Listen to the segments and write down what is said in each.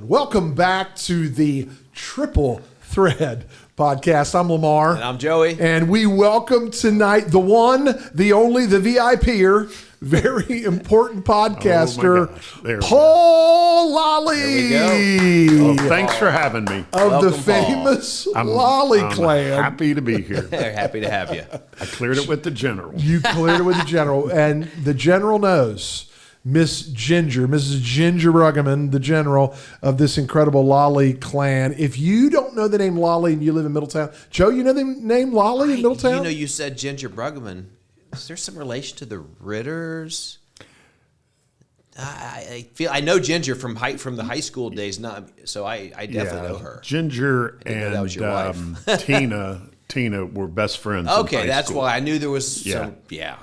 Welcome back to the Triple Thread podcast. I'm Lamar. And I'm Joey. And we welcome tonight the one, the only, the VIPer, very important podcaster, Paul Lolli. There we go. Well, thanks for having me. Of Welcome, the famous Lolli clan. I'm happy to be here. They're happy to have you. I cleared it with the general. You cleared it with the general. And the general knows Mrs. Ginger Ruggeman, the general of this incredible Lolli clan. If you don't know the name Lolli and you live in Middletown, Joe, you know the name Lolli in Middletown? You know, you said Ginger Bruggeman. Is there some relation to the Ritters? I know Ginger from the high school days. I definitely know her. Ginger that was your and Tina were best friends. Okay, that's school. why I knew there was. Yeah.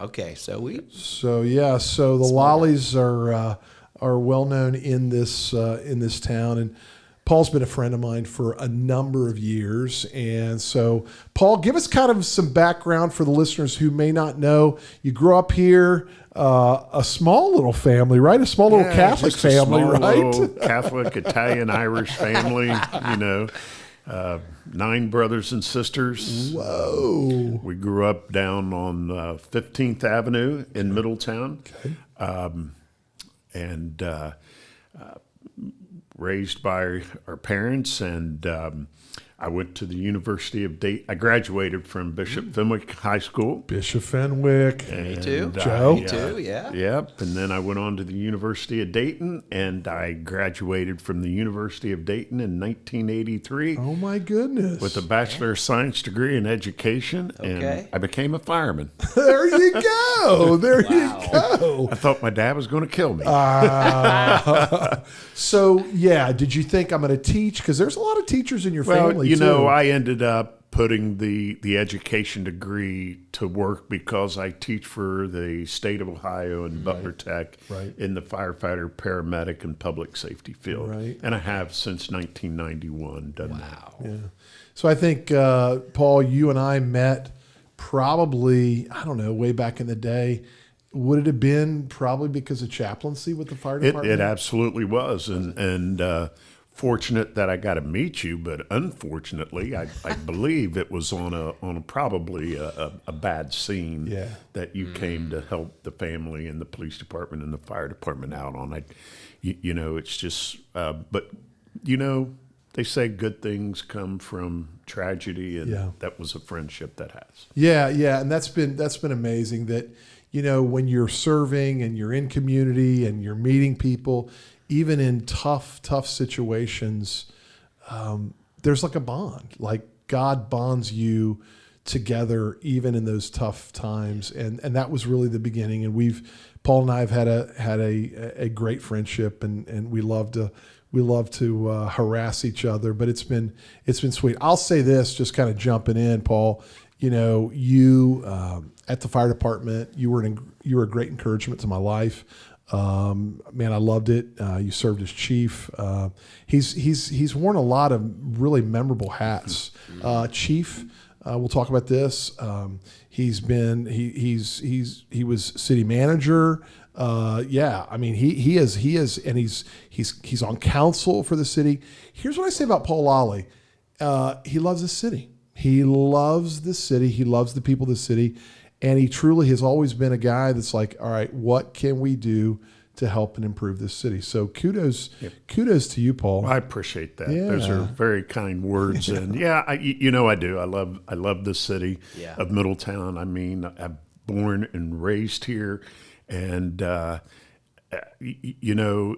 Okay, so the Lollis are well known in this town, and Paul's been a friend of mine for a number of years. And so, Paul, give us kind of some background for the listeners who may not know. You grew up here, a small little family, right? A small little Catholic family, right? Little Catholic, Italian, Irish family. 9 brothers and sisters. Whoa! We grew up down on 15th Avenue in Middletown. Okay. And raised by our parents, and I went to the University of Dayton. I graduated from Bishop Fenwick High School. Bishop Fenwick. Me too. Joe? Me too, yeah. Yep. And then I went on to the University of Dayton, and I graduated from the University of Dayton in 1983. Oh, my goodness. With a Bachelor of Science degree in education, and I became a fireman. There you go. There you go. I thought my dad was going to kill me. So, did you think I'm going to teach? Because there's a lot of teachers in your family, too. I ended up putting the education degree to work because I teach for the state of Ohio and Butler Tech in the firefighter, paramedic, and public safety field. Right. And I have since 1991 done that. Yeah. So I think, Paul, you and I met probably, way back in the day. Would it have been probably because of chaplaincy with the fire department? It absolutely was. And fortunate that I got to meet you, but unfortunately, I believe it was on probably a bad scene that you came to help the family and the police department and the fire department out on. It's just, but they say good things come from tragedy, and that was a friendship that has. Yeah, and that's been amazing that. When you're serving and you're in community and you're meeting people, even in tough situations, there's like a bond. Like God bonds you together even in those tough times, and that was really the beginning. And Paul and I have had a great friendship, and we love to harass each other, but it's been sweet. I'll say this, just kind of jumping in, Paul. You at the fire department, you were a great encouragement to my life. Man, I loved it. You served as chief. He's worn a lot of really memorable hats. Chief, we'll talk about this. He was city manager. He is, and he's on council for the city. Here's what I say about Paul Lolli. He loves the city. He loves the city. He loves the people of the city. And he truly has always been a guy that's like, all right, what can we do to help and improve this city? So kudos to you, Paul. I appreciate that. Yeah. Those are very kind words. And I do. I love the city of Middletown. I mean, I'm born and raised here, and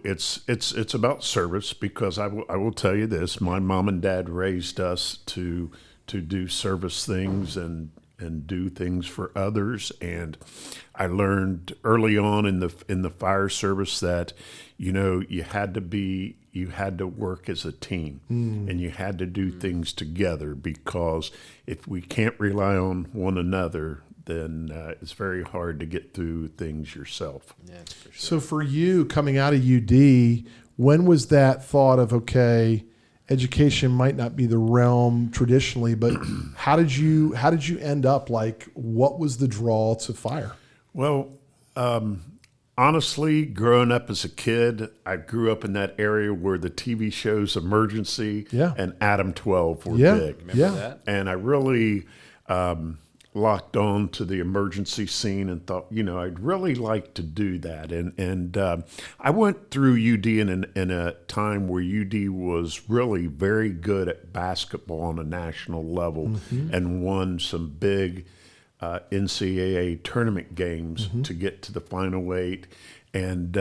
it's about service, because I will tell you this: my mom and dad raised us to do service things and do things for others. And I learned early on in the fire service that, you had to work as a team, and you had to do things together, because if we can't rely on one another, then it's very hard to get through things yourself. Yeah, that's for sure. So for you, coming out of UD, when was that thought of, okay, education might not be the realm traditionally, but how did you end up, like, what was the draw to fire? Well, Honestly, growing up as a kid, I grew up in that area where the TV shows Emergency Yeah. and Adam 12 were Yeah. big. Remember Yeah. that? And I really locked on to the emergency scene and thought, I'd really like to do that. And I went through UD in a time where UD was really very good at basketball on a national level and won some big NCAA tournament games to get to the Final Eight. And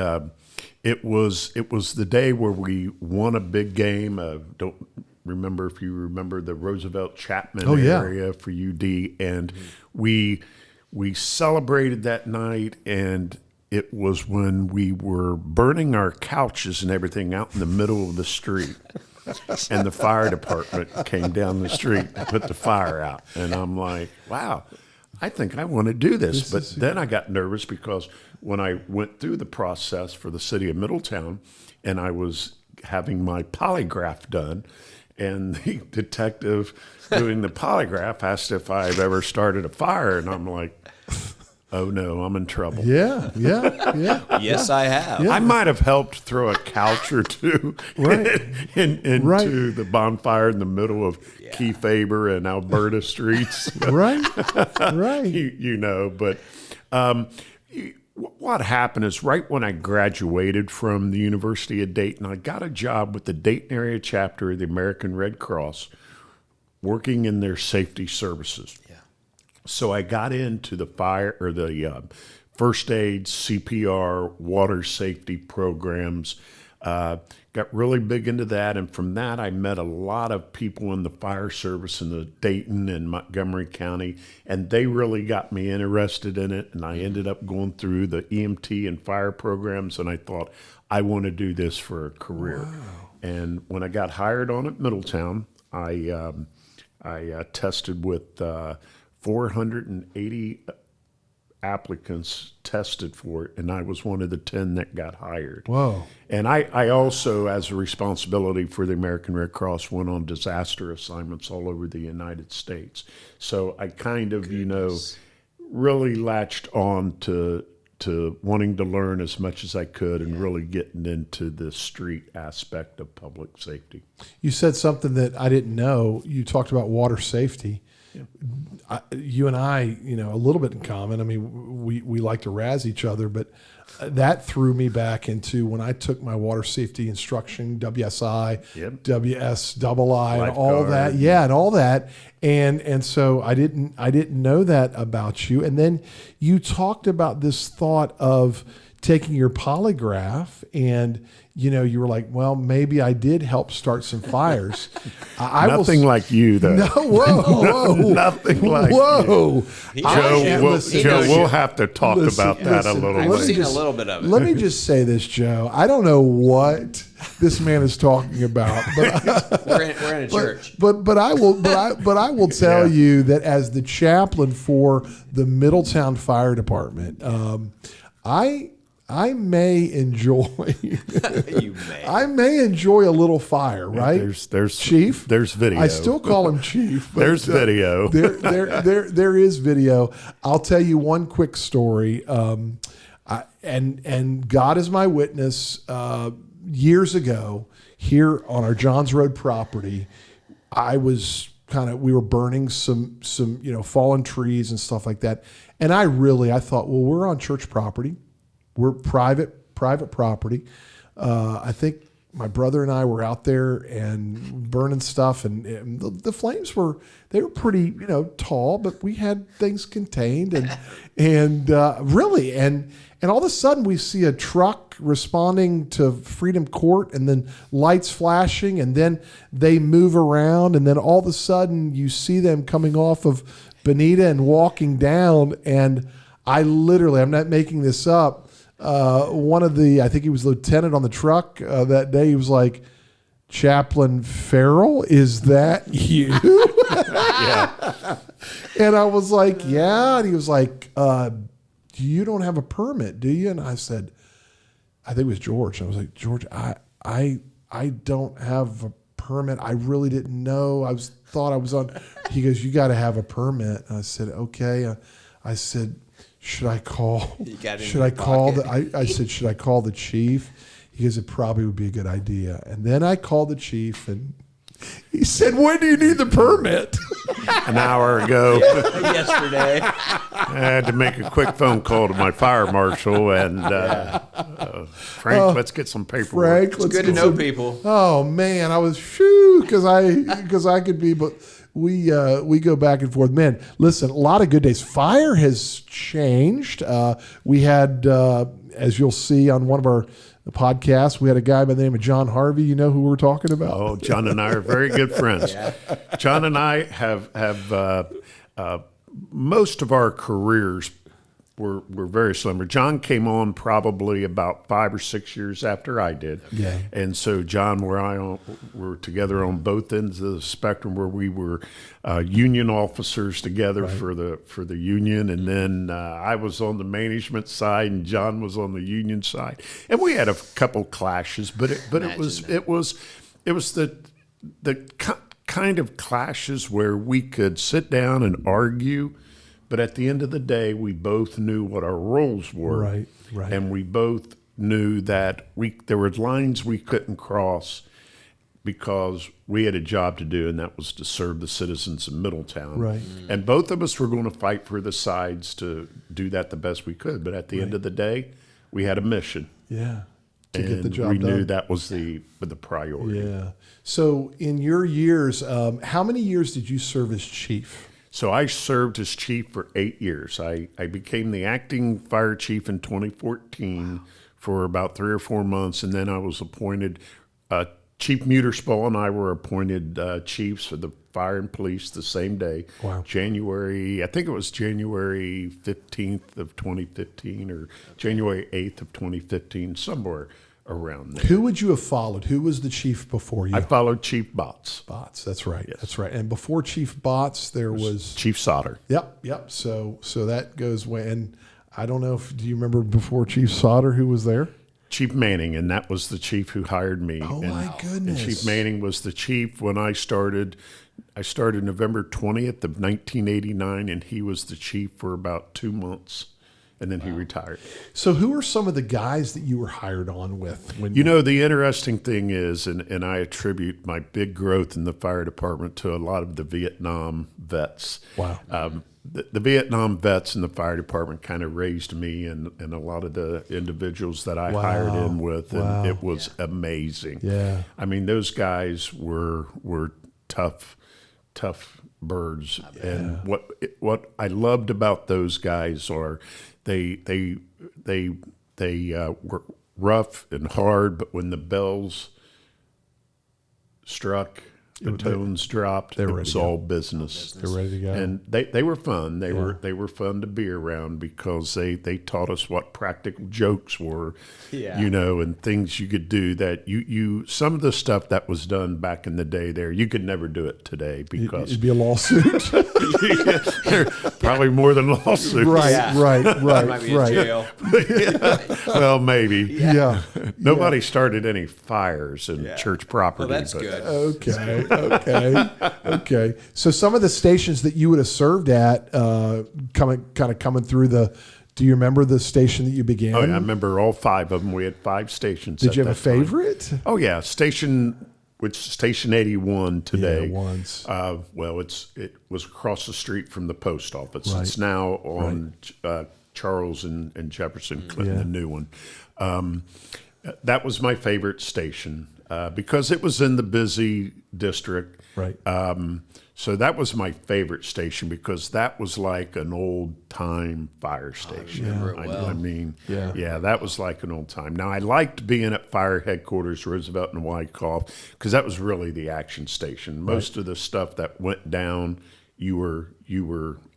it was the day where we won a big game. Don't remember if you remember the Roosevelt Chapman area for UD, and we celebrated that night, and it was when we were burning our couches and everything out in the middle of the street. And the fire department came down the street to put the fire out. And I'm like, wow, I think I want to do this. But then I got nervous because when I went through the process for the city of Middletown and I was having my polygraph done, and the detective doing the polygraph asked if I've ever started a fire. And I'm like, oh no, I'm in trouble. Yeah. Yes, I have. Yeah. I might have helped throw a couch or two into Right. the bonfire in the middle of Key Faber and Alberta streets. Right. But what happened is right when I graduated from the University of Dayton, I got a job with the Dayton area chapter of the American Red Cross working in their safety services. Yeah. So I got into the fire or the first aid, CPR, water safety programs, got really big into that. And from that, I met a lot of people in the fire service in the Dayton and Montgomery County, and they really got me interested in it. And I ended up going through the EMT and fire programs, and I thought, I want to do this for a career. Wow. And when I got hired on at Middletown, I tested with 480 applicants tested for it, and I was one of the 10 that got hired. Whoa. And I also, as a responsibility for the American Red Cross, went on disaster assignments all over the United States. So I kind of, really latched on to wanting to learn as much as I could and really getting into the street aspect of public safety. You said something that I didn't know. You talked about water safety. Yeah. You and I, a little bit in common. I mean, we like to razz each other, but that threw me back into when I took my water safety instruction, WSI, WSII, and all that. Yeah, and all that. And so I didn't know that about you. And then you talked about this thought of taking your polygraph, and you were like, well, maybe I did help start some fires. Nothing like you, though. No, whoa. Nothing like you. Joe, we'll have to talk about that a little I've later. seen a little bit of it. Let me just say this, Joe. I don't know what this man is talking about, but we're in a church. But I will tell you that as the chaplain for the Middletown Fire Department, I may enjoy. You may. I may enjoy a little fire, right? There's Chief. There's video. I still call him Chief. But, there's video. There is video. I'll tell you one quick story. And God is my witness. Years ago, here on our Johns Road property, we were burning some fallen trees and stuff like that. And I thought, well, we're on church property. We're private property. I think my brother and I were out there and burning stuff, and the flames were pretty tall, but we had things contained, and all of a sudden we see a truck responding to Freedom Court, and then lights flashing, and then they move around, and then all of a sudden you see them coming off of Bonita and walking down, and I'm not making this up. I think he was lieutenant on the truck that day. He was like, Chaplain Farrell, is that you? Yeah. And I was like, yeah. And he was like, you don't have a permit, do you? And I said, I think it was George. I was like, George, I don't have a permit. I really didn't know. Thought I was on. He goes, you got to have a permit. And I said, okay. I said, should I call? You got it in Should I your call pocket. I said, should I call the chief? He goes, it probably would be a good idea. And then I called the chief, and he said, when do you need the permit? An hour ago, Yesterday. I had to make a quick phone call to my fire marshal and Frank, let's get some paperwork. Frank, let's Good to get know some- people. Oh man, I was because I could be, but we go back and forth. Man, listen, a lot of good days. Fire has changed. We had, as you'll see on one of our podcasts, we had a guy by the name of John Harvey. You know who we're talking about? Oh, John and I are very good friends. John and I have most of our careers were very similar. John came on probably about 5 or 6 years after I did. Yeah. And so John, were together on both ends of the spectrum, where we were union officers together for the union, and then I was on the management side, and John was on the union side, and we had a couple clashes, but it was the kind of clashes where we could sit down and argue. But at the end of the day, we both knew what our roles were. Right. And we both knew that there were lines we couldn't cross because we had a job to do, and that was to serve the citizens of Middletown. Right. And both of us were going to fight for the sides to do that the best we could. But at the end of the day, we had a mission. Yeah. To get the And job we done. knew that was the priority. Yeah. So in your years, how many years did you serve as chief? So I served as chief for 8 years. I became the acting fire chief in 2014 for about 3 or 4 months, and then I was appointed. Chief Muterspaw and I were appointed chiefs for the fire and police the same day. Wow. I think it was January 15th of 2015 or January 8th of 2015, somewhere around there. Who would you have followed? Who was the chief before you? I followed Chief Botts, Botts. That's right. That's right. And before Chief Botts, there was. Chief Sauter. Yep. So that goes way. And I don't know do you remember before Chief Sauter who was there? Chief Manning, and that was the chief who hired me. Oh, and, my goodness. And Chief Manning was the chief when I started. I started November 20th of 1989, and he was the chief for about 2 months, and then he retired. So who are some of the guys that you were hired on with? When You know, the interesting thing is, and I attribute my big growth in the fire department to a lot of the Vietnam vets. Wow. The Vietnam vets in the fire department kind of raised me and a lot of the individuals that I hired in with, and it was amazing. Yeah. I mean, those guys were tough birds, and what I loved about those guys are they were rough and hard, but when the bells struck, the tones dropped, it was all business. they're ready to go. And they were fun. They were fun to be around because they taught us what practical jokes were, you know, and things you could do that you some of the stuff that was done back in the day there, you could never do it today because It'd be a lawsuit. probably more than lawsuits. right. Might be in jail. Well, maybe. Yeah. Nobody started any fires in church property. Well, that's but good. Okay. So some of the stations that you would have served at, coming through the. Do you remember the station that you began? Oh, yeah, I remember all 5 of them. We had 5 stations. Did you have a favorite? Oh yeah, Station 81 today. Yeah, once. Well, it was across the street from the post office. Right. It's now on Charles and Jefferson Clinton, the new one. That was my favorite station because it was in the busy district. Right. So that was my favorite station because that was like an old time fire station. I mean, that was like an old time. Now I liked being at fire headquarters, Roosevelt and Wyckoff, because that was really the action station. Most of the stuff that went down, you were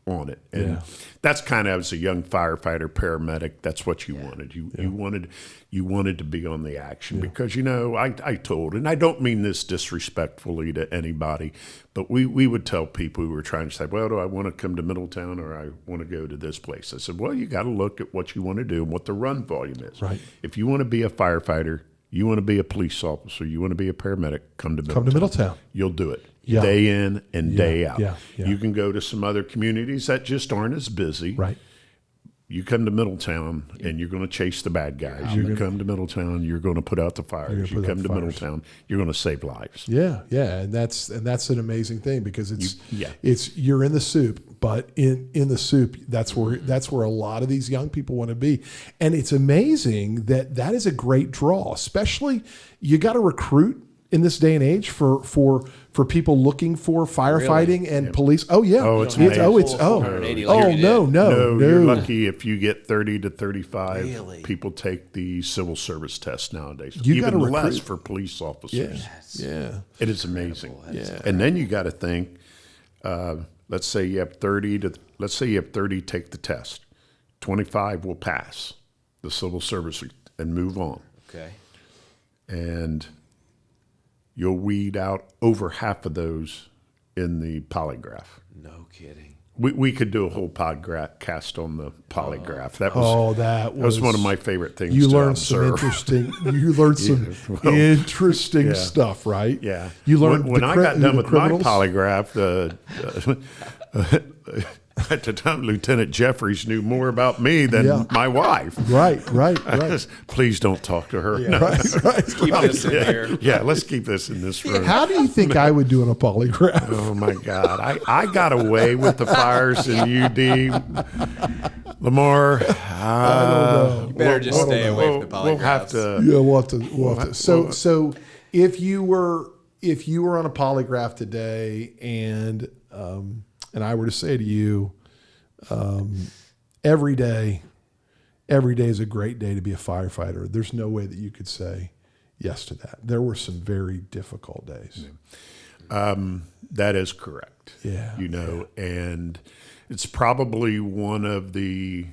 on it, and that's kind of, as a young firefighter, paramedic, that's what you wanted. You wanted to be on the action because, you know, I told, and I don't mean this disrespectfully to anybody, but we would tell people who were trying to say, well, do I want to come to Middletown or I want to go to this place? I said, well, you got to look at what you want to do and what the run volume is. Right. If you want to be a firefighter, you want to be a police officer, you want to be a paramedic, come to Middletown. Come to Middletown. You'll do it. Yeah. Day in and day out. Yeah. You can go to some other communities that just aren't as busy. Right. You come to Middletown and you're going to chase the bad guys. You come to Middletown, you're going to put out the fires. You come to Middletown, you're going to save lives. Yeah, and that's an amazing thing because it's you're in the soup, but in the soup, that's where a lot of these young people want to be, and it's amazing that is a great draw. Especially, you got to recruit in this day and age for people looking for firefighting and police. Oh yeah. Oh, it's no. You're lucky if you get 30 to 35 people take the civil service test nowadays. Even less for police officers. Yeah. It is amazing. Yeah. And then you got to think. Let's say you have 30 take the test. 25 will pass the civil service and move on. Okay. And you'll weed out over half of those in the polygraph. No kidding. We could do a whole podcast on the polygraph. That was one of my favorite things. You learned some interesting stuff, right? Yeah. You learned when I got done with my polygraph, at the time, Lieutenant Jeffries knew more about me than my wife. Right. Please don't talk to her. Yeah, no. right. Keep this in here. Yeah, let's keep this in this room. How do you think I would do in a polygraph? Oh, my God. I got away with the fires in UD. Lamar, I don't know. You better just stay away from the polygraphs. We'll have to. Yeah, we'll have to. So if you were on a polygraph today and I were to say to you, every day is a great day to be a firefighter. There's no way that you could say yes to that. There were some very difficult days. That is correct. Yeah. And it's probably one of the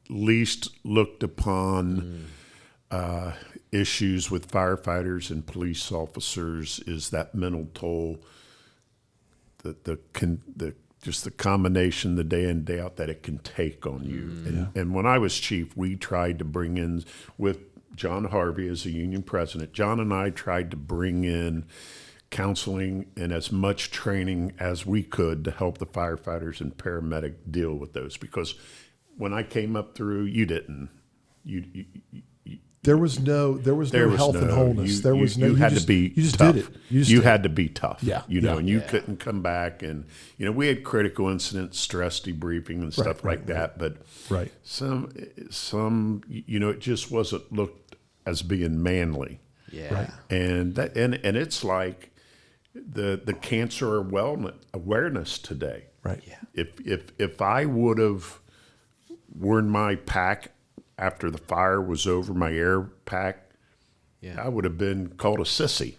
least looked upon issues with firefighters and police officers is that mental toll, just the combination, the day in, day out that it can take on you. And when I was chief, we tried to bring in, with John Harvey as a union president, John and I tried to bring in counseling and as much training as we could to help the firefighters and paramedic deal with those. Because when I came up through, you didn't. There was no health and wholeness. You had to be tough. You just did it. You had to be tough. Yeah. And you couldn't come back. And, we had critical incidents, stress debriefing and stuff like that. But some, it just wasn't looked as being manly. Yeah. Right. And it's like the cancer awareness today. Right. Yeah. If I would have worn my pack after the fire was over, my air pack, I would have been called a sissy.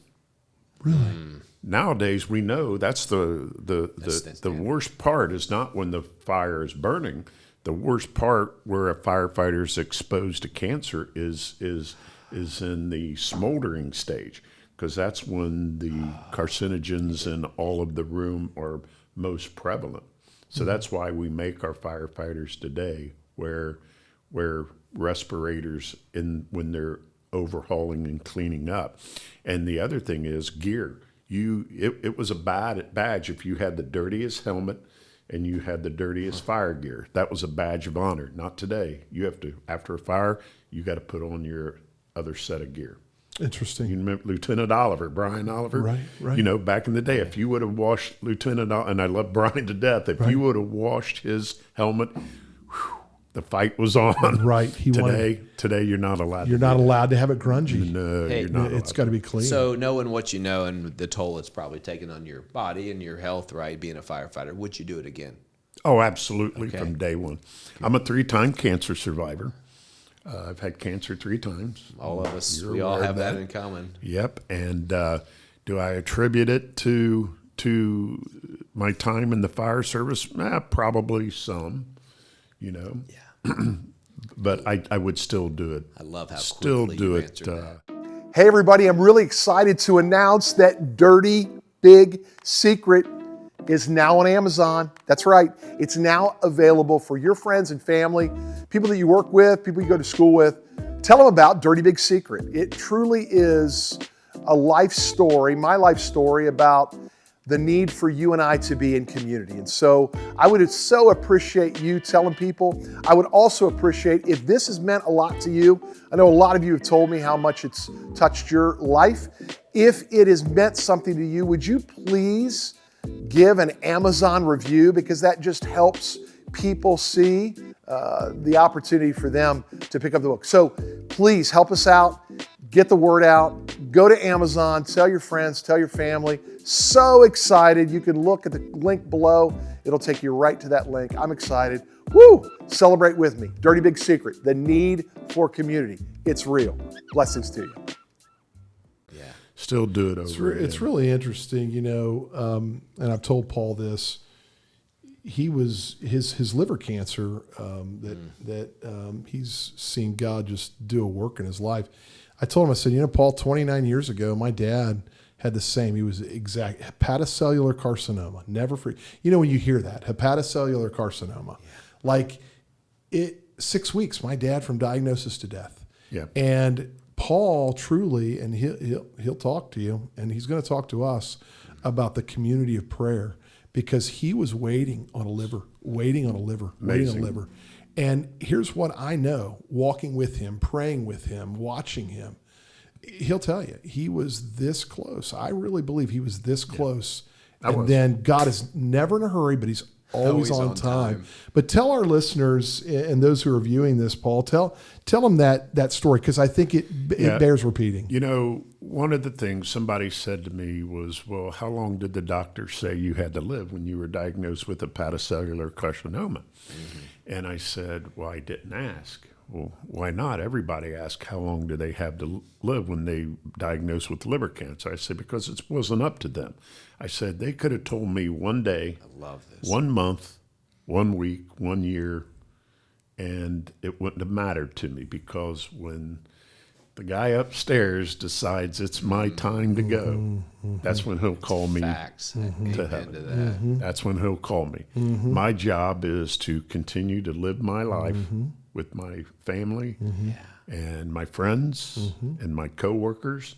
Really? Nowadays, we know that's the worst part is not when the fire is burning. The worst part where a firefighter is exposed to cancer is in the smoldering stage, because that's when the carcinogens in all of the room are most prevalent. So that's why we make our firefighters today wear respirators when they're overhauling and cleaning up. And the other thing is gear. It was a badge if you had the dirtiest helmet and you had the dirtiest fire gear. That was a badge of honor. Not today. You have to, after a fire, you got to put on your other set of gear. Interesting. You remember Lieutenant Oliver, Brian Oliver? Right. Back in the day, if you would have washed Lieutenant Oliver, and I love Brian to death, if you would have washed his helmet, the fight was on. Right. Today you're not allowed. You're not allowed to have it grungy. No, you're not. It's got to be clean. So knowing what you know and the toll it's probably taken on your body and your health, right, being a firefighter, would you do it again? Oh, absolutely, from day one. I'm a 3-time cancer survivor. I've had cancer 3 times. All of us, we all have that in common. Yep. And do I attribute it to my time in the fire service? Probably some, Yeah. But I would still do it. I love how still quickly do you it. answered that. Hey everybody, I'm really excited to announce that Dirty Big Secret is now on Amazon. That's right. It's now available for your friends and family, people that you work with, people you go to school with. Tell them about Dirty Big Secret. It truly is a life story, my life story about the need for you and I to be in community. And so I would so appreciate you telling people. I would also appreciate if this has meant a lot to you. I know a lot of you have told me how much it's touched your life. If it has meant something to you, would you please give an Amazon review, because that just helps people see the opportunity for them to pick up the book. So please help us out, get the word out, go to Amazon, tell your friends, tell your family. So excited. You can look at the link below. It'll take you right to that link. I'm excited. Woo! Celebrate with me. Dirty Big Secret, the need for community. It's real. Blessings to you. Still do it over again. It's really interesting, and I've told Paul this. He was his liver cancer that he's seen God just do a work in his life. I told him, I said, Paul, 29 years ago, my dad had the same. He was hepatocellular carcinoma. Never free. When you hear that, hepatocellular carcinoma, like 6 weeks, my dad from diagnosis to death. Yeah. And Paul truly, and he'll talk to you, and he's going to talk to us about the community of prayer, because he was waiting on a liver. And here's what I know, walking with him, praying with him, watching him. He'll tell you, he was this close. I really believe he was this close. Then God is never in a hurry, but he's always on time. But tell our listeners and those who are viewing this, Paul, tell them that story, because I think it bears repeating. One of the things somebody said to me was, well, how long did the doctor say you had to live when you were diagnosed with hepatocellular carcinoma? Mm-hmm. And I said, well, I didn't ask. Well, why not? Everybody asks how long do they have to live when they diagnosed with liver cancer. I said, because it wasn't up to them. I said, they could have told me one day, I love this. 1 month, 1 week, 1 year, and it wouldn't have mattered to me, because when the guy upstairs decides it's my time to go, that's when he'll call me to heaven. That's when he'll call me. My job is to continue to live my life with my family and my friends and my coworkers.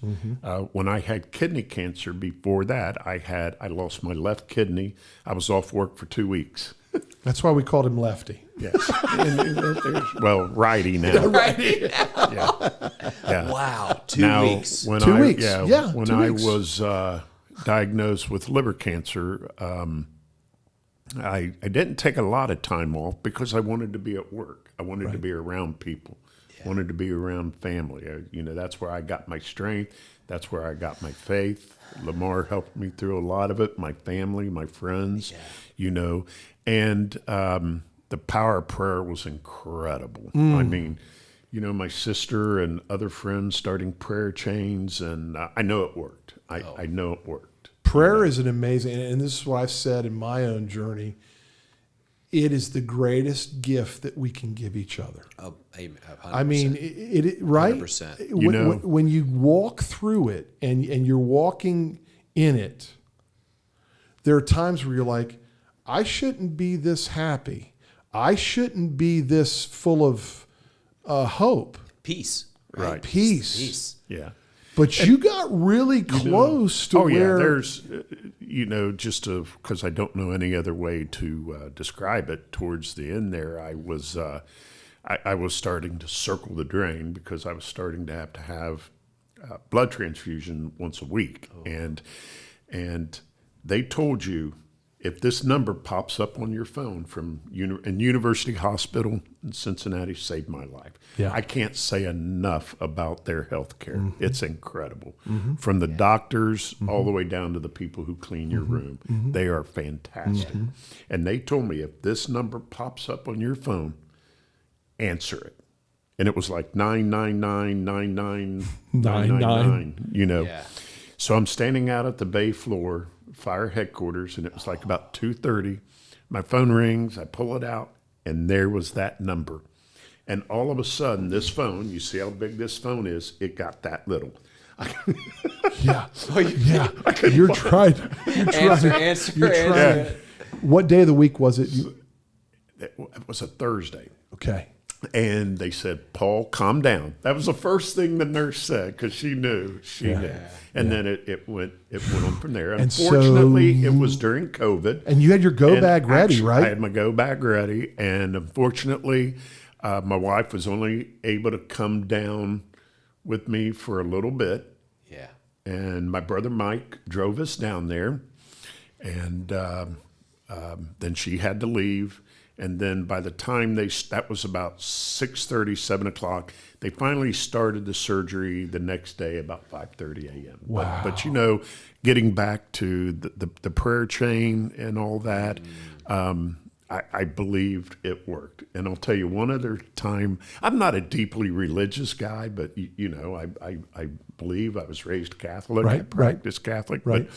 When I had kidney cancer before that, I lost my left kidney. I was off work for 2 weeks. That's why we called him Lefty. Yes. Well, righty now. Righty. Yeah. Wow. 2 weeks. When 2 weeks. When 2 I weeks. was diagnosed with liver cancer, I didn't take a lot of time off, because I wanted to be at work. I wanted to be around people. Wanted to be around family. That's where I got my strength. That's where I got my faith. Lamar helped me through a lot of it. My family, my friends, and the power of prayer was incredible. I mean, my sister and other friends starting prayer chains, and I know it worked. I know it worked. Prayer is an amazing, and this is what I've said in my own journey. It is the greatest gift that we can give each other. Oh, amen. 100%. I mean, it right? 100%. When you walk through it and you're walking in it, there are times where you're like, I shouldn't be this happy. I shouldn't be this full of hope. Peace. Right. Peace. Yeah. But you got really close to where... there's, just because I don't know any other way to describe it, towards the end there, I was starting to circle the drain, because I was starting to have blood transfusion once a week. And they told you, if this number pops up on your phone from University Hospital in Cincinnati, saved my life. Yeah. I can't say enough about their health care. It's incredible. From the doctors all the way down to the people who clean your room. They are fantastic. And they told me, if this number pops up on your phone, answer it. And it was like 9999999, Yeah. So I'm standing out at the bay floor, fire headquarters, and it was like about 2:30. My phone rings, I pull it out, and there was that number. And all of a sudden, this phone, you see how big this phone is, it got that little. Yeah. You're trying. Answer. What day of the week was it? It was a Thursday. Okay. And they said, Paul, calm down. That was the first thing the nurse said, because she knew. And then it went on from there. And Unfortunately, so it was during COVID. And you had your go And bag ready, actually, right? I had my go bag ready. And unfortunately, my wife was only able to come down with me for a little bit. Yeah. And my brother Mike drove us down there. And then she had to leave. And then by the time that was about 6:30, 7 o'clock, they finally started the surgery the next day about 5:30 a.m. Wow. But getting back to the prayer chain and all that, I believed it worked. And I'll tell you one other time, I'm not a deeply religious guy, but I believe I was raised Catholic. I practiced Catholic. Right.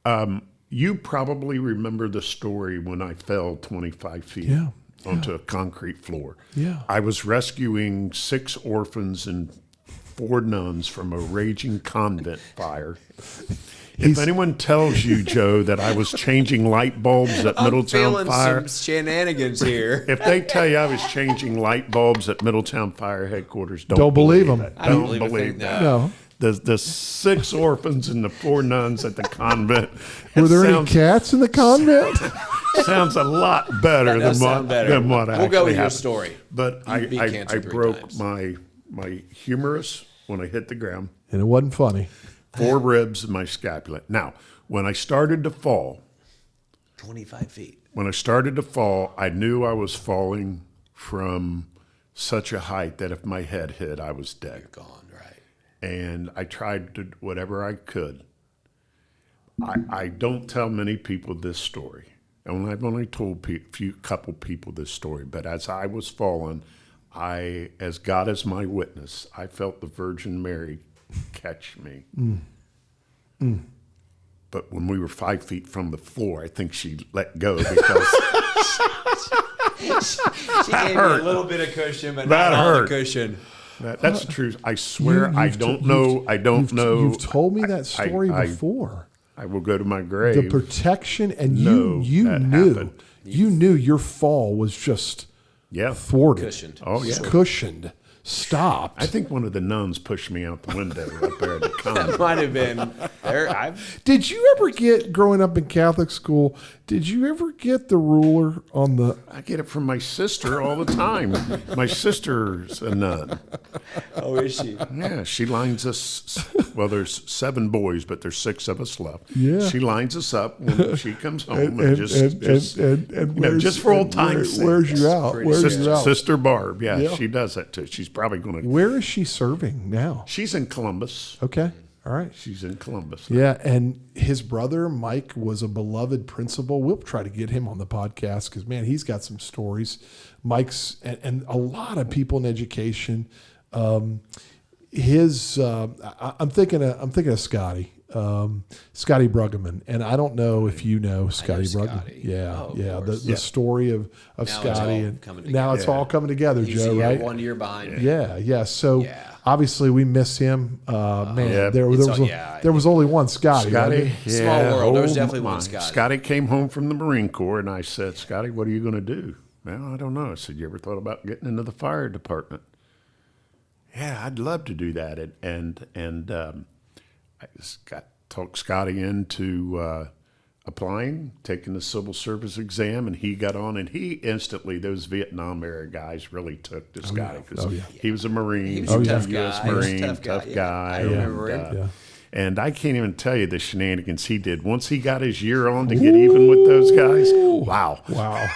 But you probably remember the story when I fell 25 feet onto a concrete floor. Yeah. I was rescuing 6 orphans and 4 nuns from a raging convent fire. If anyone tells you, Joe, that I was changing light bulbs at Middletown Fire, some shenanigans here. if they tell you I was changing light bulbs at Middletown Fire headquarters, Don't believe them. it. I don't Don't believe believe that. No. The 6 orphans and the 4 nuns at the convent. Were there any cats in the convent? Sounds a lot better That than does sound better. than what We'll actually go with your happened. story. But You beat I cancer 3 broke times. my humerus when I hit the ground, And it wasn't funny. 4 ribs, and my scapula. Now, when I started to fall, 25 feet. I knew I was falling from such a height that if my head hit, I was dead. Gone, right. And I tried to whatever I could. I don't tell many people this story. And I've only told couple people this story. But as I was falling, as God is my witness, I felt the Virgin Mary catch me. But when we were 5 feet from the floor, I think she let go because She gave me a little bit of cushion, but That not all the hurt. cushion. that's the truth. I swear, I You've don't t- know. I don't you've, know. You've told me that story I before. I will go to my grave. The protection, and No, you that knew. happened. You knew your fall was just Yeah. thwarted. Cushioned. Oh, yeah. Cushioned. Stopped. I think one of the nuns pushed me out the window up there at the That convent. might have been there. Did you ever get, growing up in Catholic school, did you ever get the ruler on the... I get it from my sister all the time. My sister's a nun. Oh, is she? Yeah, she lines us. Well, there's 7 boys, but there's 6 of us left. Yeah. She lines us up when she comes home, And just where's- just for old time's sake. Where's you out? pretty Where's Sister, you out? Sister Barb. Yeah, Yeah. she does that too. She's probably going to. Where is she serving now? She's in Columbus. Okay. All right. She's in Columbus. Yeah, and his brother Mike was a beloved principal. We'll try to get him on the podcast because man, he's got some stories. Mike's and a lot of people in education. I'm thinking of Scotty. Scotty Bruggeman, and I don't know if you know Scotty Bruggeman. Scotty. Yeah, Oh, of yeah. course. The story of it's Scotty, all and coming now together. it's all coming together, He's Joe. Right? 1 year behind. Yeah. So Yeah. obviously we miss him. Man, Yeah. there was only one Scotty. Scotty, wasn't Small world. There's oh definitely one my. Scotty. Scotty came home from the Marine Corps, and I said, "Scotty, what are you going to do?" Well, I don't know. I said, "You ever thought about getting into the fire department?" Yeah, I'd love to do that. And I just talked Scotty into applying, taking the civil service exam, and he got on. And he instantly, those Vietnam era guys really took to Scotty because he was a Marine. He was a tough U.S. guy. He was a Marine, tough guy, tough yeah. guy. I remember and, him. And I can't even tell you the shenanigans he did. Once he got his year on to get even with those guys, wow. Wow.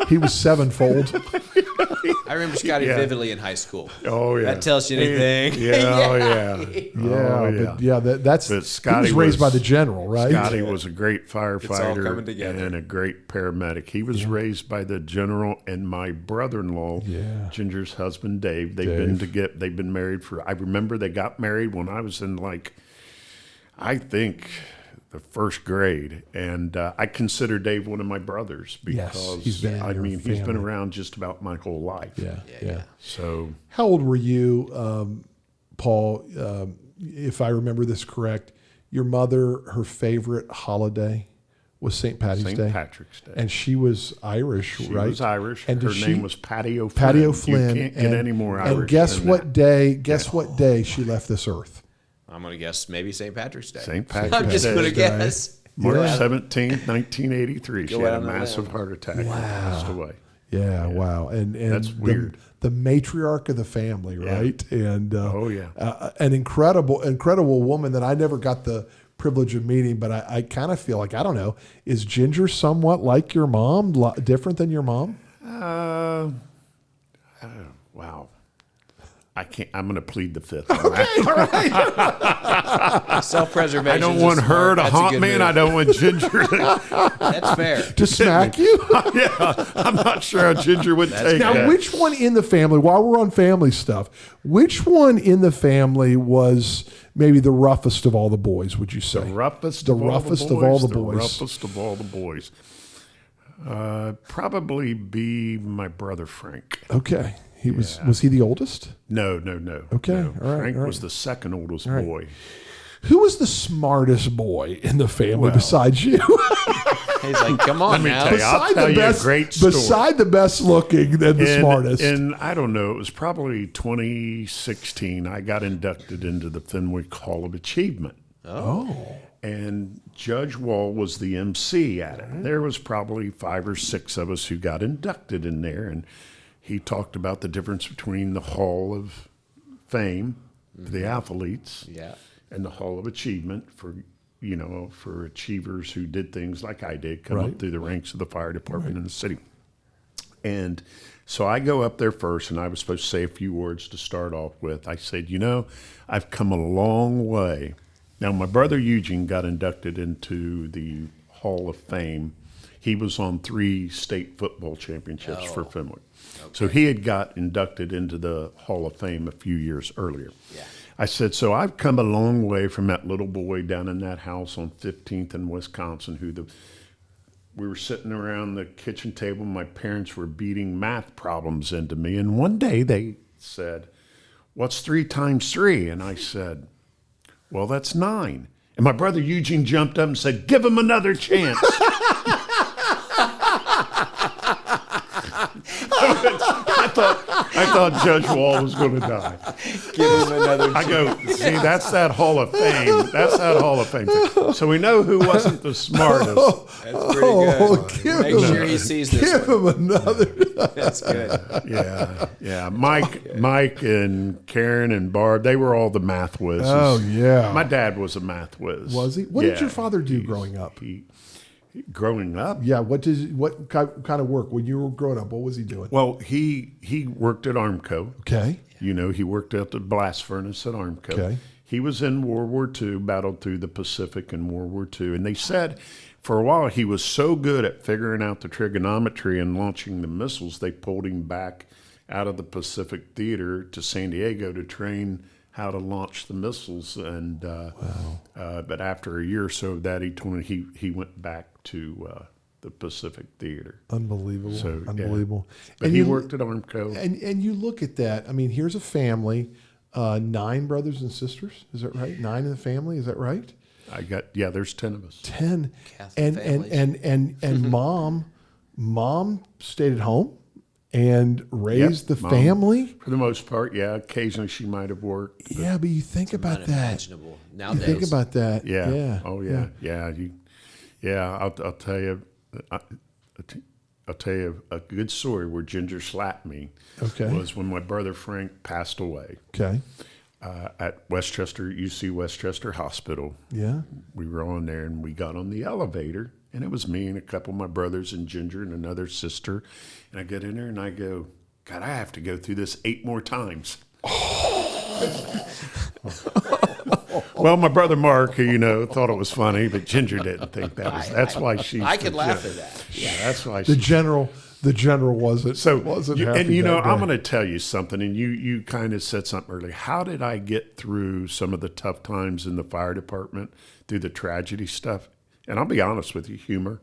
He was sevenfold. I remember Scotty Yeah. vividly in high school. Oh, yeah. That tells you anything. Yeah, oh, yeah. Yeah, that's But he Scotty was raised by was- the general, right? Scotty was a great coming firefighter together. and a great paramedic. He was raised by the general and my brother-in-law, Yeah. Ginger's husband, Dave. They've been married I remember they got married when I was in I think the first grade, and I consider Dave one of my brothers because Yes, he's been in your he's been family. around just about my whole life. Yeah. So How old were you, Paul? If I remember this correct, your mother, her favorite holiday was St. Patty's Day. St. Patrick's Day. And she was Irish, She right? was Irish. And her did name she- was Patty O'Flynn. Patty O'Flynn. You can't get any more Irish And guess than what that. day? Guess what day she left this earth? I'm going to guess maybe St. Patrick's Day. St. Patrick's I'm just Day. going to guess. March Yeah. 17th, 1983. She Go had out a on a massive limb. heart attack and passed away. Yeah, wow. And That's weird. The matriarch of the family, right? And Oh, yeah. an incredible woman that I never got the privilege of meeting, but I kind of feel like, I don't know, is Ginger somewhat like your mom, different than your mom? Wow. I can't. I'm going to plead the fifth. On that. Self-preservation. I don't is want her smart. to That's a haunt good me, and move. I don't want Ginger to. That's fair. To smack you? Yeah, I'm not sure how Ginger would take Now, that. which one in the family, while we're on family stuff, which one in the family was maybe the roughest of all the boys, would you say? The roughest The of all roughest the of boys. all the The boys. roughest of all the boys. Probably be my brother Frank. Okay. Was he the oldest? No. Okay, No. all right, Frank all right. was the second oldest right. boy. Who was the smartest boy in the family besides you? He's like, come on now. tell you, I'll tell you a great story. Beside the best looking and the smartest. And I don't know, it was probably 2016. I got inducted into the Fenwick Hall of Achievement. Oh. And Judge Wall was the MC at it. There was probably 5 or 6 of us who got inducted in there, and he talked about the difference between the Hall of Fame for the athletes Yeah. and the Hall of Achievement for achievers who did things like I did, come Right. up through the ranks of the fire department in the city. And so I go up there first, and I was supposed to say a few words to start off with. I said, I've come a long way. Now, my brother Eugene got inducted into the Hall of Fame. He was on 3 state football championships for Fenwick. So he had got inducted into the Hall of Fame a few years earlier. Yeah. I said, so I've come a long way from that little boy down in that house on 15th in Wisconsin we were sitting around the kitchen table. My parents were beating math problems into me. And one day they said, what's 3 times 3? And I said, well, that's 9. And my brother Eugene jumped up and said, give him another chance. I thought Judge Wall was going to die. Give him another I go, see, that's that Hall of Fame. That's that Hall of Fame thing. So we know who wasn't the smartest. That's pretty good. give Make him- sure he sees this Give one. him another. That's good. Yeah. Mike and Karen and Barb, they were all the math whizzes. Oh, yeah. My dad was a math whiz. Was he? What did your father do growing up? Growing up? Yeah, what kind of work when you were growing up? What was he doing? Well, he worked at Armco. Okay. He worked at the blast furnace at Armco. Okay. He was in World War II, battled through the Pacific in World War II. And they said for a while he was so good at figuring out the trigonometry and launching the missiles, they pulled him back out of the Pacific Theater to San Diego to train how to launch the missiles. And but after a year or so of that, he told me he went back to the Pacific Theater. Unbelievable. So, yeah. Unbelievable. But he worked at Armco. And you look at that. I mean, here's a family, 9 brothers and sisters. Is that right? 9 in the family. Is that right? There's 10 of us. 10. Catholic families. And mom stayed at home and raised Yep, the Mom. family. For the most part, yeah. Occasionally she might have worked. Yeah, but you think about that. Unimaginable. You Nowadays. think about that. Yeah. Yeah. Oh yeah. Yeah. I'll tell you. I'll tell you a good story where Ginger slapped me. Okay. Was when my brother Frank passed away Okay. at UC Westchester Hospital. Yeah. We were on there and we got on the elevator, and it was me and a couple of my brothers and Ginger and another sister. And I get in there and I go, God, I have to go through this 8 more times. Well, my brother Mark, thought it was funny, but Ginger didn't think that was. That's why she. I could laugh at that. Yeah, that's why The she. general wasn't And happy I'm that going day. to tell you something, and you kind of said something earlier. How did I get through some of the tough times in the fire department, through the tragedy stuff? And I'll be honest with you, humor.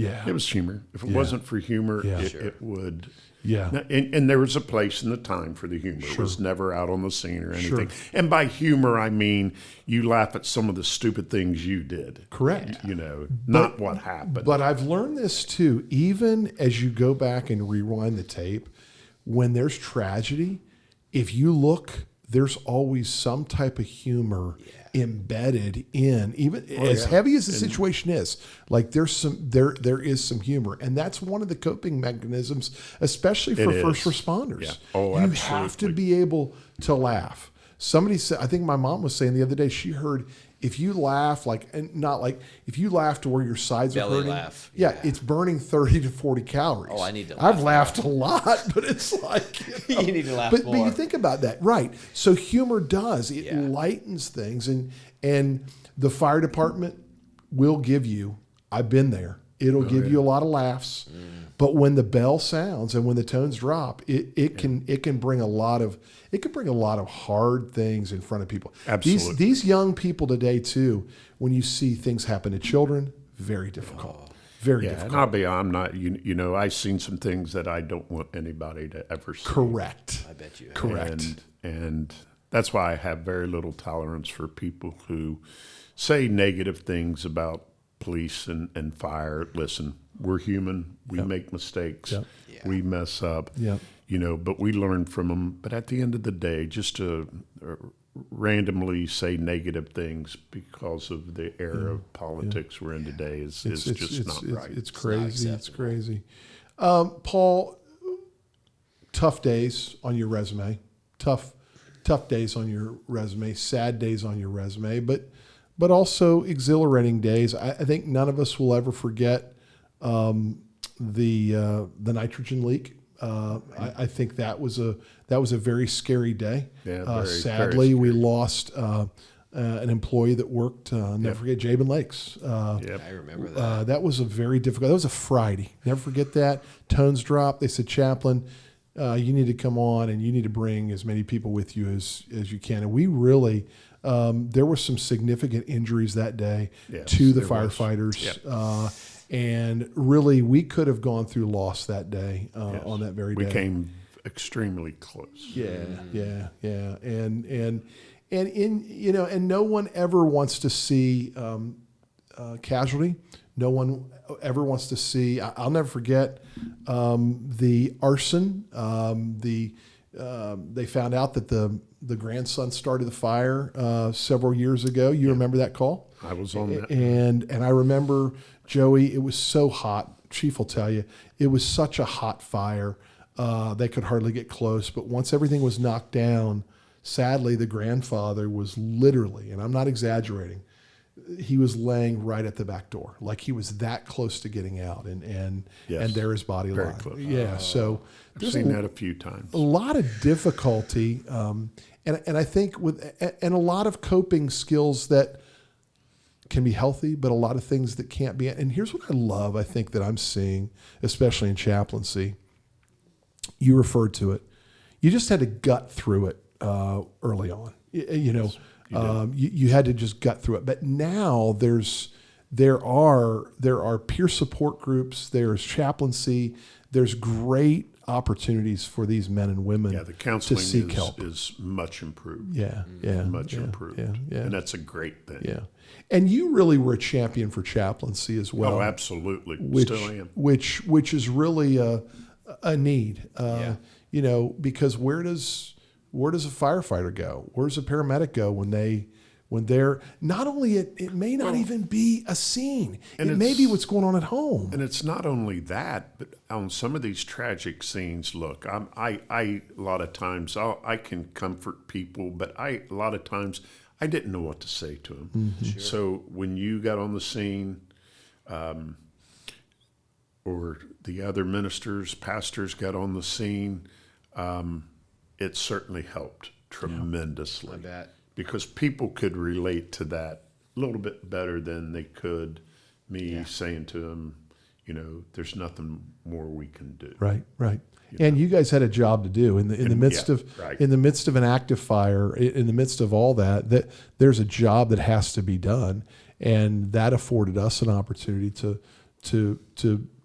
Yeah. It was humor. If it wasn't for humor, Yeah. it would. Yeah. And there was a place and a time for the humor. It was never out on the scene or anything. Sure. And by humor, I mean you laugh at some of the stupid things you did. Correct. You know, not what happened. But I've learned this too, even as you go back and rewind the tape, when there's tragedy, if you look, there's always some type of humor embedded in, even as heavy as the situation is. Like there is some humor, and that's one of the coping mechanisms, especially for first responders. Yeah. Oh, you absolutely. have to be able to laugh. Somebody said, I think my mom was saying the other day, she heard if you laugh, and not like if you laugh to where your sides Belly are hurting, laugh. yeah, it's burning 30 to 40 calories. Oh, I need to I've laugh laughed a lot, but it's like You need to laugh but more. you think about that, right? So humor does it lightens things, and the fire department will give you. I've been there. It'll give you a lot of laughs, but when the bell sounds and when the tones drop, it can bring a lot of hard things in front of people. Absolutely. These young people today too. When you see things happen to children, very difficult. Very difficult. And I'm not, you know, I've seen some things that I don't want anybody to ever see. Correct. I bet you have. Correct. And that's why I have very little tolerance for people who say negative things about police and fire. Listen, we're human. We make mistakes. Yep. We mess up. Yep. You know, but we learn from them. But at the end of the day, just to randomly say negative things because of the era of politics we're in today is just not right. It's crazy. It's crazy. Paul, tough days on your resume. Tough days on your resume. Sad days on your resume. But also exhilarating days. I think none of us will ever forget the nitrogen leak. I think that was a very scary day. Yeah, sadly, very we scary. lost an employee that worked. Never forget Jabin Lakes. Yep. I remember that. That was a very difficult. That was a Friday. Never forget that. Tones dropped. They said, Chaplain, you need to come on and you need to bring as many people with you as you can. And we really. There were some significant injuries that day to the firefighters. And really, we could have gone through loss that day on that very day. We came extremely close. Yeah. And no one ever wants to see casualty. No one ever wants to see. I'll never forget the arson. They found out that the grandson started the fire several years ago. You remember that call? I was on that. And I remember, Joey, it was so hot. Chief will tell you, it was such a hot fire. They could hardly get close. But once everything was knocked down, sadly, the grandfather was literally, and I'm not exaggerating, he was laying right at the back door. Like he was that close to getting out. And there his body Very lying. close. Yeah, so I've there's seen that a few times. a lot of difficulty, and I think and a lot of coping skills that can be healthy, but a lot of things that can't be. And here's what I love, I think, that I'm seeing, especially in chaplaincy. You referred to it. You just had to gut through it early on. You had to just gut through it. But now there are peer support groups. There's chaplaincy. There's great opportunities for these men and women The counseling to seek help. is much improved. Much Improved. And that's a great thing. Yeah. And you really were a champion for chaplaincy as well. Oh, absolutely. Still am. Which is really a need. Because where does a firefighter go? Where does a paramedic go when they're not only it may not even be a scene. It may be what's going on at home. And it's not only that, but on some of these tragic scenes, look, I a lot of times I can comfort people, but a lot of times I didn't know what to say to them. Mm-hmm. Sure. So when you got on the scene, or the other ministers, pastors got on the scene, it certainly helped tremendously. I bet. Because people could relate to that a little bit better than they could me saying to them, there's nothing more we can do. Right. And you guys had a job to do in the midst of an active fire, in the midst of all that there's a job that has to be done, and that afforded us an opportunity to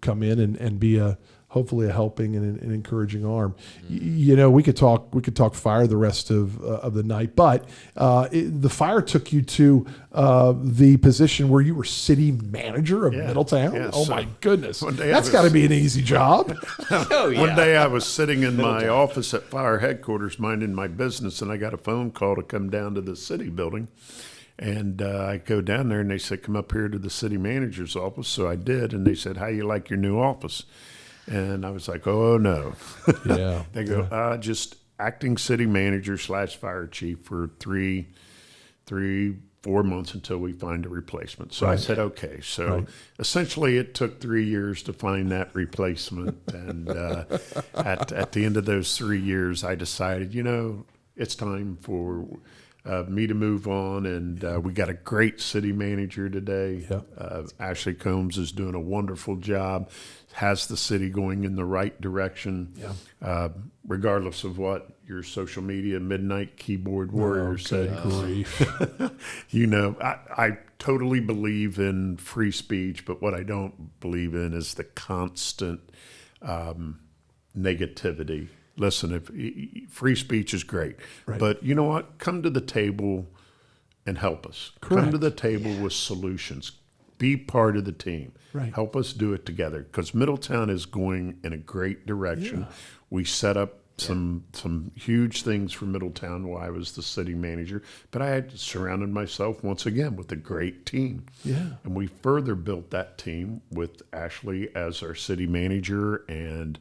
come in and be hopefully a helping and an encouraging arm. You know, we could talk fire the rest of the night, but the fire took you to the position where you were city manager of Middletown. Yeah, oh so my goodness, one day that's got to be an easy job. Oh, yeah. One day I was sitting in my office at fire headquarters minding my business, and I got a phone call to come down to the city building. And I go down there, and they said, come up here to the city manager's office. So I did, and they said, how you like your new office? And I was like, oh, no. Yeah. They go, just acting city manager / fire chief for 3-4 months until we find a replacement. So I said, okay. So essentially it took 3 years to find that replacement. And at the end of those 3 years, I decided, you know, it's time for me to move on, and we got a great city manager today. Ashley Combs is doing a wonderful job, has the city going in the right direction, regardless of what your social media midnight keyboard warrior say. You know, I totally believe in free speech, but what I don't believe in is the constant negativity. Listen, if free speech is great, but you know what? Come to the table and help us. Correct. Come to the table with solutions. Be part of the team. Right. Help us do it together, because Middletown is going in a great direction. We set up some huge things for Middletown while I was the city manager, but I had surrounded myself once again with a great team. And we further built that team with Ashley as our city manager, and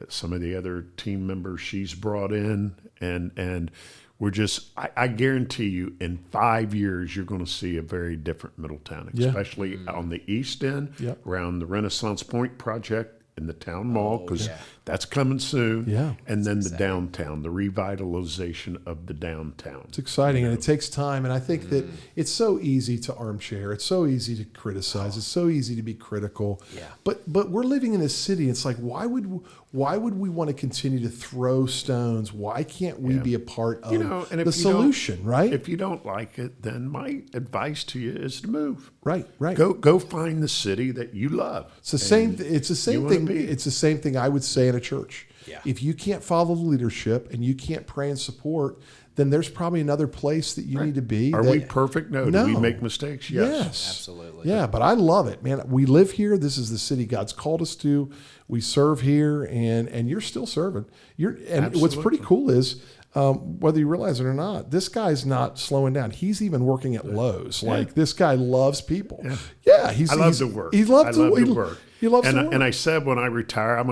some of the other team members she's brought in, and we're just, I guarantee you, in 5 years, you're going to see a very different Middletown, especially on the east end, around the Renaissance Point project in the town mall, because that's coming soon. And then the downtown, the revitalization of the downtown. It's exciting, and it takes time. And I think that it's so easy to armchair. It's so easy to criticize. It's so easy to be critical. But we're living in this city. It's like, why would we want to continue to throw stones? Why can't we be a part of the solution, right? If you don't like it, then my advice to you is to move. Right. Go find the city that you love. It's the same. It's the same thing. It's the same thing I would say in a church. If you can't follow the leadership and you can't pray and support, then there's probably another place that you need to be. Are we perfect? No. Do we make mistakes? Yes. Absolutely. Yeah, but I love it, man. We live here. This is the city God's called us to. We serve here, and you're still serving. What's pretty cool is, whether you realize it or not, this guy's not slowing down. He's even working at Lowe's. Like, this guy loves people. I love to work. He loves to work. And I said when I retire, I'm